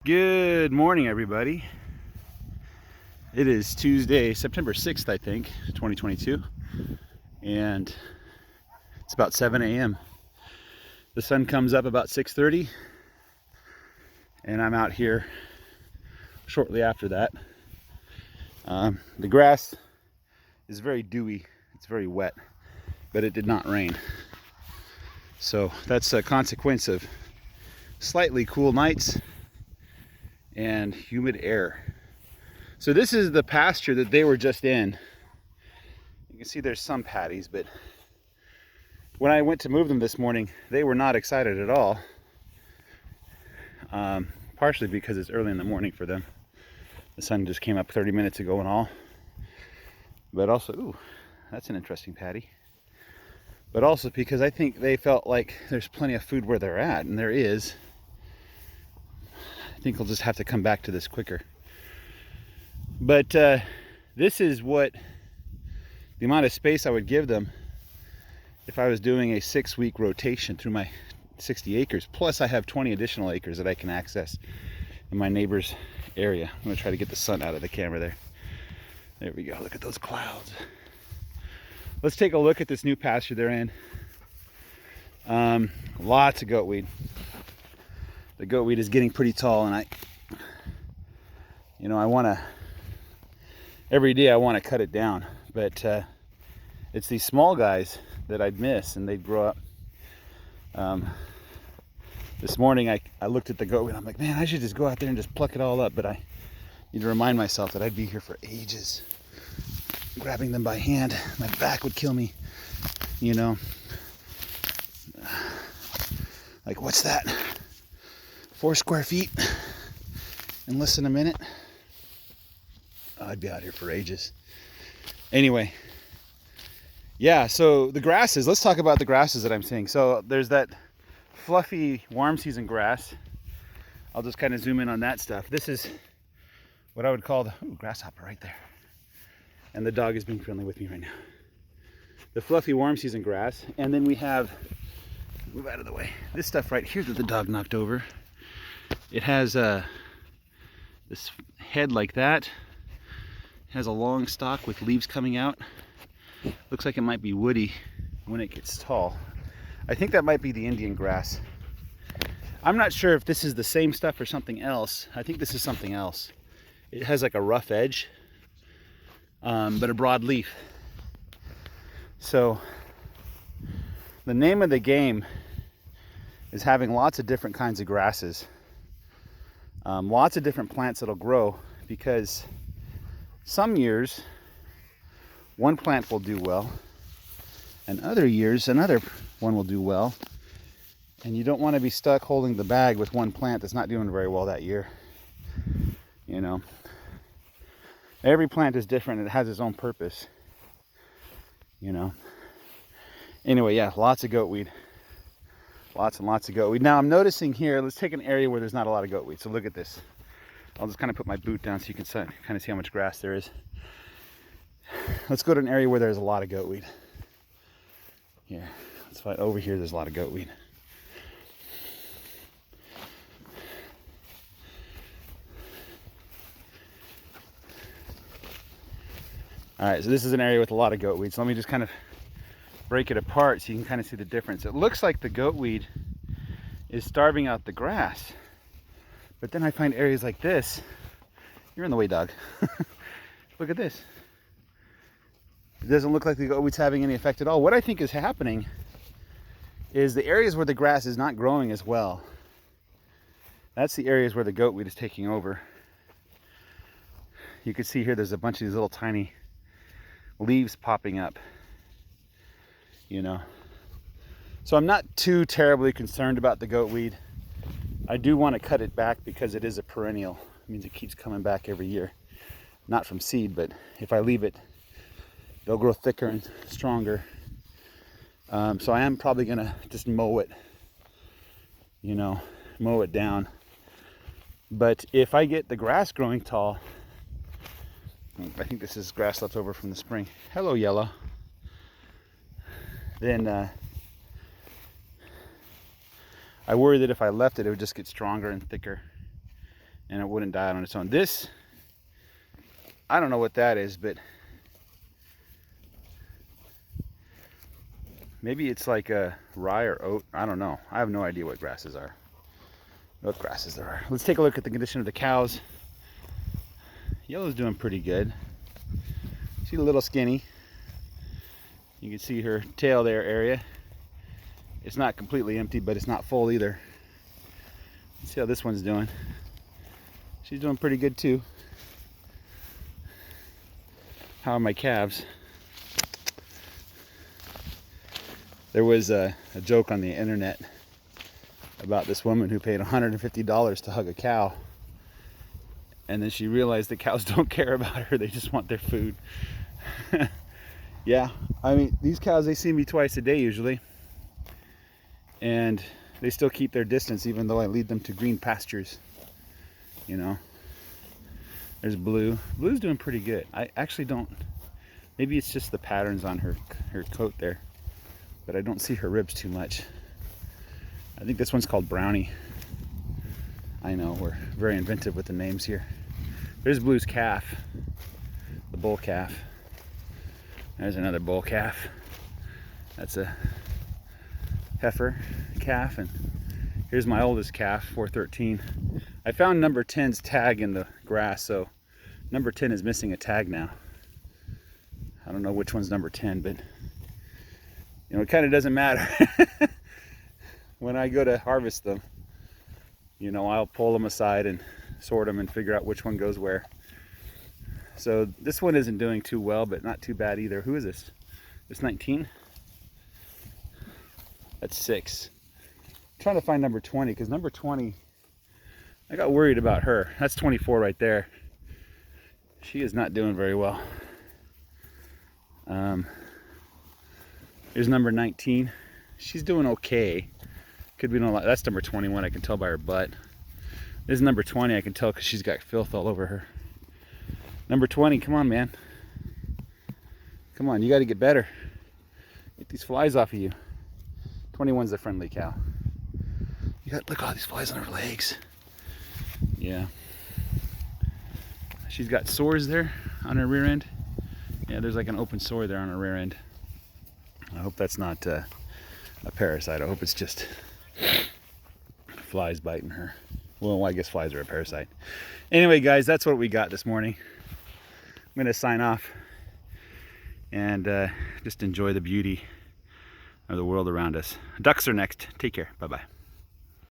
Good morning, everybody. It is Tuesday, September 6th, I think, 2022, and it's about 7 a.m. The sun comes up about 6:30, and I'm out here shortly after that. The grass is very dewy, it's very wet, but it did not rain. So that's a consequence of slightly cool nights and humid air. So this is the pasture that they were just in. You can see there's some patties, but when I went to move them this morning, they were not excited at all. Partially because it's early in the morning for them. The sun just came up 30 minutes ago and all. But also, ooh, that's an interesting patty. But also because I think they felt like there's plenty of food where they're at, and there is. I think I'll just have to come back to this quicker. But this is what the amount of space I would give them if I was doing a 6-week rotation through my 60 acres. Plus I have 20 additional acres that I can access in my neighbor's area. I'm gonna try to get the sun out of the camera there. There we go, look at those clouds. Let's take a look at this new pasture they're in. Lots of goatweed. The goatweed is getting pretty tall, and I wanna, every day I wanna cut it down, but it's these small guys that I'd miss, and they'd grow up. This morning I looked at the goatweed, I'm like, man, I should just go out there and just pluck it all up, but I need to remind myself that I'd be here for ages. Grabbing them by hand, my back would kill me, Like, what's that? 4 square feet in less than a minute? I'd be out here for ages. Anyway, yeah, so the grasses, let's talk about the grasses that I'm seeing. So there's that fluffy warm season grass. I'll just kind of zoom in on that stuff. This is what I would call the grasshopper right there. And the dog is being friendly with me right now. The fluffy warm season grass. And then we have, move out of the way, this stuff right here that the dog knocked over. It has this head like that. It has a long stalk with leaves coming out. Looks like it might be woody when it gets tall. I think that might be the Indian grass. I'm not sure if this is the same stuff or something else. I think this is something else. It has like a rough edge, but a broad leaf. So the name of the game is having lots of different kinds of grasses. Lots of different plants that'll grow, because some years one plant will do well, and other years another one will do well, and you don't want to be stuck holding the bag with one plant that's not doing very well that year. Every plant is different, it has its own purpose. Anyway, yeah, lots of goatweed. Lots and lots of goatweed. Now I'm noticing here, let's take an area where there's not a lot of goatweed. So look at this. I'll just kind of put my boot down so you can kind of see how much grass there is. Let's go to an area where there's a lot of goatweed. Here, let's find over here, there's a lot of goatweed. All right, so this is an area with a lot of goatweed. So let me just kind of break it apart so you can kind of see the difference. It looks like the goatweed is starving out the grass. But then I find areas like this. You're in the way, dog. Look at this. It doesn't look like the goatweed's having any effect at all. What I think is happening is the areas where the grass is not growing as well, that's the areas where the goatweed is taking over. You can see here there's a bunch of these little tiny leaves popping up. So I'm not too terribly concerned about the goatweed. I do want to cut it back because it is a perennial. It means it keeps coming back every year. Not from seed, but if I leave it, they'll grow thicker and stronger. So I am probably gonna just mow it, mow it down. But if I get the grass growing tall, I think this is grass left over from the spring. Hello, yellow. Then I worry that if I left it, it would just get stronger and thicker. and it wouldn't die on its own. This, I don't know what that is, but maybe it's like a rye or oat. I don't know. I have no idea what grasses are. What grasses there are. Let's take a look at the condition of the cows. Yellow's doing pretty good. She's a little skinny. You can see her tail there area. It's not completely empty, but it's not full either. Let's see how this one's doing. She's doing pretty good too. How are my calves? There was a joke on the internet about this woman who paid $150 to hug a cow. And then she realized that cows don't care about her, they just want their food. Yeah, I mean, these cows, they see me twice a day usually. And they still keep their distance even though I lead them to green pastures. You know. There's Blue. Blue's doing pretty good. I actually don't, maybe it's just the patterns on her coat there. But I don't see her ribs too much. I think this one's called Brownie. I know, we're very inventive with the names here. There's Blue's calf, the bull calf. There's another bull calf. That's a heifer calf, and here's my oldest calf, 413. I found number 10's tag in the grass, so number 10 is missing a tag now. I don't know which one's number 10, but you know, it kind of doesn't matter. When I go to harvest them, you know, I'll pull them aside and sort them and figure out which one goes where. So this one isn't doing too well, but not too bad either. Who is this? This 19? That's 6. I'm trying to find number 20, because number 20, I got worried about her. That's 24 right there. She is not doing very well. Here's number 19. She's doing okay. Could be no lot. That's number 21. I can tell by her butt. This is number 20. I can tell because she's got filth all over her. Number 20. Come on, man. Come on. You got to get better. Get these flies off of you. 21's the friendly cow. You got, look at all these flies on her legs. Yeah. She's got sores there on her rear end. Yeah, there's like an open sore there on her rear end. I hope that's not a parasite. I hope it's just flies biting her. Well, I guess flies are a parasite. Anyway, guys, that's what we got this morning. I'm going to sign off and just enjoy the beauty of the world around us. Ducks are next. Take care. Bye-bye.